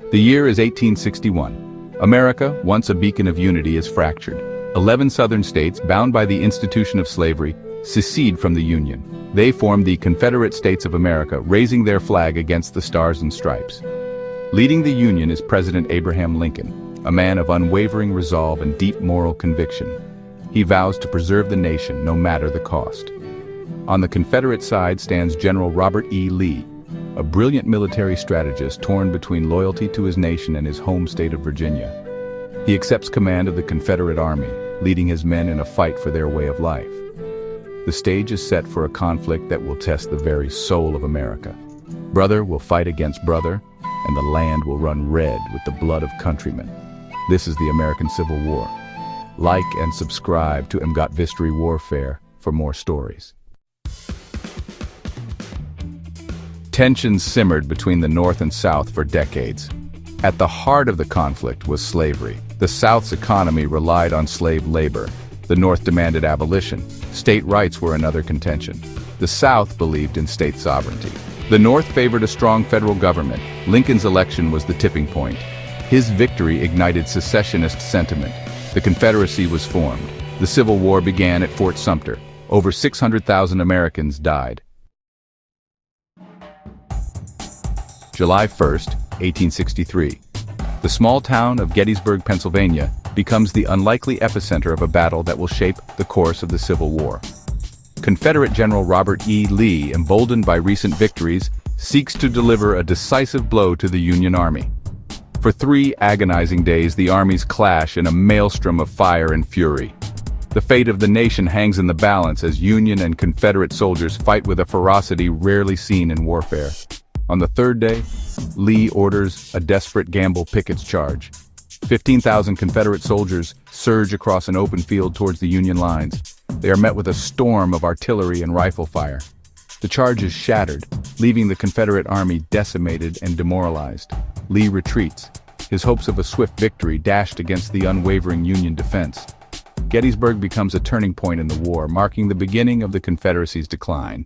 The year is 1861. America, once a beacon of unity, is fractured. 11 southern states, bound by the institution of slavery, secede from the Union. They form the Confederate States of America, raising their flag against the Stars and Stripes. Leading the Union is President Abraham Lincoln, a man of unwavering resolve and deep moral conviction. He vows to preserve the nation no matter the cost. On the Confederate side stands General Robert E. Lee, a brilliant military strategist torn between loyalty to his nation and his home state of Virginia. He accepts command of the Confederate Army, leading his men in a fight for their way of life. The stage is set for a conflict that will test the very soul of America. Brother will fight against brother, and the land will run red with the blood of countrymen. This is the American Civil War. Like and subscribe to emgotvhistory Warfare for more stories. Tensions simmered between the North and South for decades. At the heart of the conflict was slavery. The South's economy relied on slave labor. The North demanded abolition. State rights were another contention. The South believed in state sovereignty. The North favored a strong federal government. Lincoln's election was the tipping point. His victory ignited secessionist sentiment. The Confederacy was formed. The Civil War began at Fort Sumter. Over 600,000 Americans died. July 1st, 1863. The small town of Gettysburg, Pennsylvania, becomes the unlikely epicenter of a battle that will shape the course of the Civil War. Confederate General Robert E. Lee, emboldened by recent victories, seeks to deliver a decisive blow to the Union Army. For 3 agonizing days, the armies clash in a maelstrom of fire and fury. The fate of the nation hangs in the balance as Union and Confederate soldiers fight with a ferocity rarely seen in warfare. On the 3rd day, Lee orders a desperate gamble pickets charge. 15,000 Confederate soldiers surge across an open field towards the Union lines. They are met with a storm of artillery and rifle fire. The charge is shattered, leaving the Confederate army decimated and demoralized. Lee retreats, his hopes of a swift victory dashed against the unwavering Union defense. Gettysburg becomes a turning point in the war, marking the beginning of the Confederacy's decline.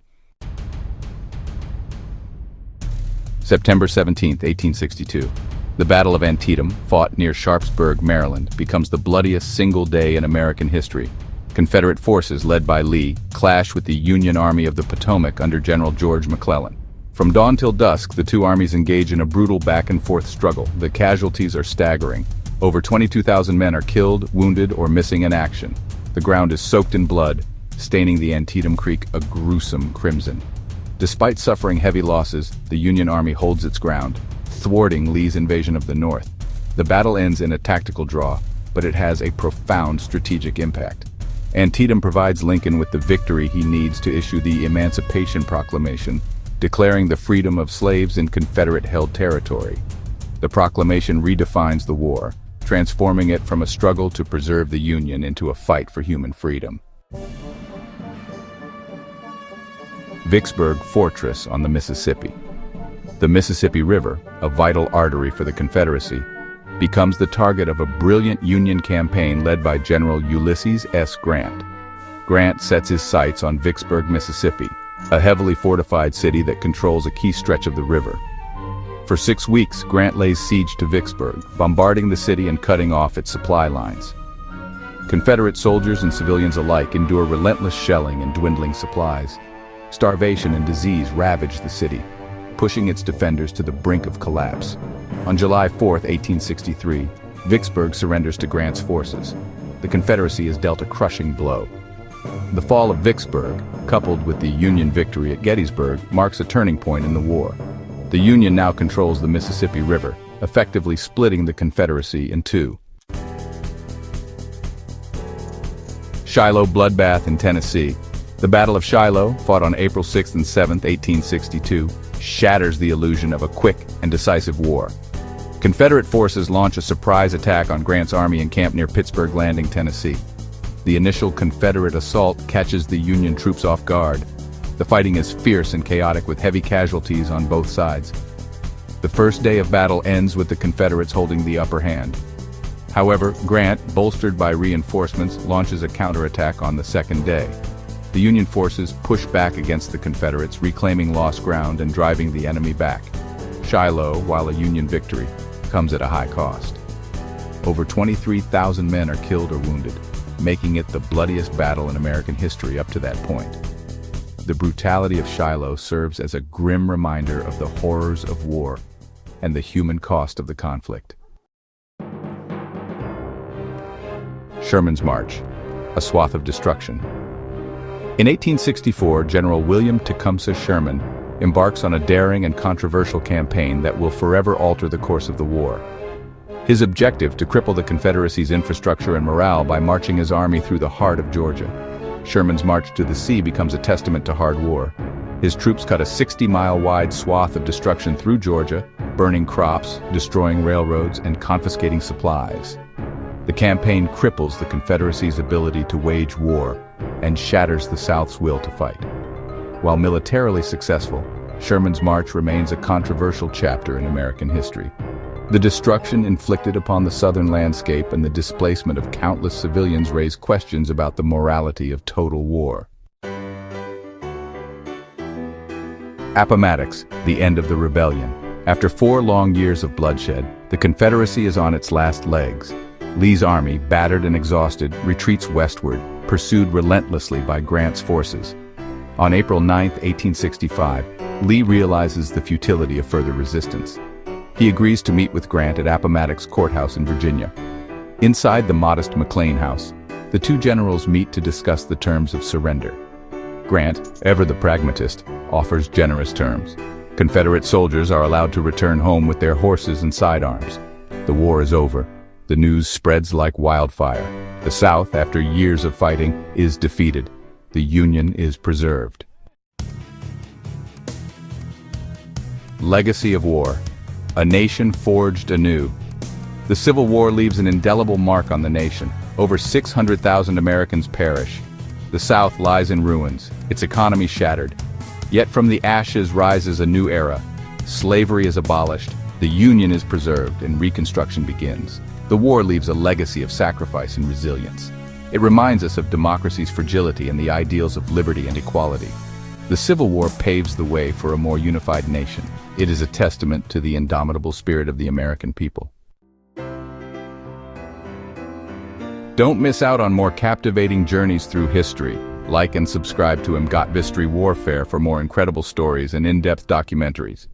September 17, 1862. The Battle of Antietam, fought near Sharpsburg, Maryland, becomes the bloodiest single day in American history. Confederate forces, led by Lee, clash with the Union Army of the Potomac under General George McClellan. From dawn till dusk, the two armies engage in a brutal back-and-forth struggle. The casualties are staggering. Over 22,000 men are killed, wounded, or missing in action. The ground is soaked in blood, staining the Antietam Creek a gruesome crimson. Despite suffering heavy losses, the Union Army holds its ground, thwarting Lee's invasion of the North. The battle ends in a tactical draw, but it has a profound strategic impact. Antietam provides Lincoln with the victory he needs to issue the Emancipation Proclamation, declaring the freedom of slaves in Confederate-held territory. The proclamation redefines the war, transforming it from a struggle to preserve the Union into a fight for human freedom. Vicksburg Fortress on the Mississippi. The Mississippi River, a vital artery for the Confederacy, becomes the target of a brilliant Union campaign led by General Ulysses S. Grant. Grant sets his sights on Vicksburg, Mississippi, a heavily fortified city that controls a key stretch of the river. For 6 weeks, Grant lays siege to Vicksburg, bombarding the city and cutting off its supply lines. Confederate soldiers and civilians alike endure relentless shelling and dwindling supplies. Starvation and disease ravage the city, pushing its defenders to the brink of collapse. On July 4, 1863, Vicksburg surrenders to Grant's forces. The Confederacy is dealt a crushing blow. The fall of Vicksburg, coupled with the Union victory at Gettysburg, marks a turning point in the war. The Union now controls the Mississippi River, effectively splitting the Confederacy in two. Shiloh bloodbath in Tennessee. The Battle of Shiloh, fought on April 6 and 7, 1862, shatters the illusion of a quick and decisive war. Confederate forces launch a surprise attack on Grant's army encamped near Pittsburgh Landing, Tennessee. The initial Confederate assault catches the Union troops off guard. The fighting is fierce and chaotic with heavy casualties on both sides. The first day of battle ends with the Confederates holding the upper hand. However, Grant, bolstered by reinforcements, launches a counterattack on the second day. The Union forces push back against the Confederates, reclaiming lost ground and driving the enemy back. Shiloh, while a Union victory, comes at a high cost. Over 23,000 men are killed or wounded, making it the bloodiest battle in American history up to that point. The brutality of Shiloh serves as a grim reminder of the horrors of war and the human cost of the conflict. Sherman's March, a swath of destruction. In 1864, General William Tecumseh Sherman embarks on a daring and controversial campaign that will forever alter the course of the war. His objective to cripple the Confederacy's infrastructure and morale by marching his army through the heart of Georgia. Sherman's march to the sea becomes a testament to hard war. His troops cut a 60-mile-wide swath of destruction through Georgia, burning crops, destroying railroads, and confiscating supplies. The campaign cripples the Confederacy's ability to wage war and shatters the South's will to fight. While militarily successful, Sherman's march remains a controversial chapter in American history. The destruction inflicted upon the southern landscape and the displacement of countless civilians raise questions about the morality of total war. Appomattox, the end of the rebellion. After 4 long years of bloodshed, the Confederacy is on its last legs. Lee's army, battered and exhausted, retreats westward, pursued relentlessly by Grant's forces. On April 9, 1865, Lee realizes the futility of further resistance. He agrees to meet with Grant at Appomattox Courthouse in Virginia. Inside the modest McLean House, the two generals meet to discuss the terms of surrender. Grant, ever the pragmatist, offers generous terms. Confederate soldiers are allowed to return home with their horses and sidearms. The war is over. The news spreads like wildfire. The South, after years of fighting, is defeated. The Union is preserved. Legacy of war. A nation forged anew. The Civil War leaves an indelible mark on the nation. Over 600,000 Americans perish. The South lies in ruins, its economy shattered. Yet from the ashes rises a new era. Slavery is abolished, the Union is preserved, and Reconstruction begins. The war leaves a legacy of sacrifice and resilience. It reminds us of democracy's fragility and the ideals of liberty and equality. The Civil War paves the way for a more unified nation. It is a testament to the indomitable spirit of the American people. Don't miss out on more captivating journeys through history. Like and subscribe to emgotvhistory Warfare for more incredible stories and in-depth documentaries.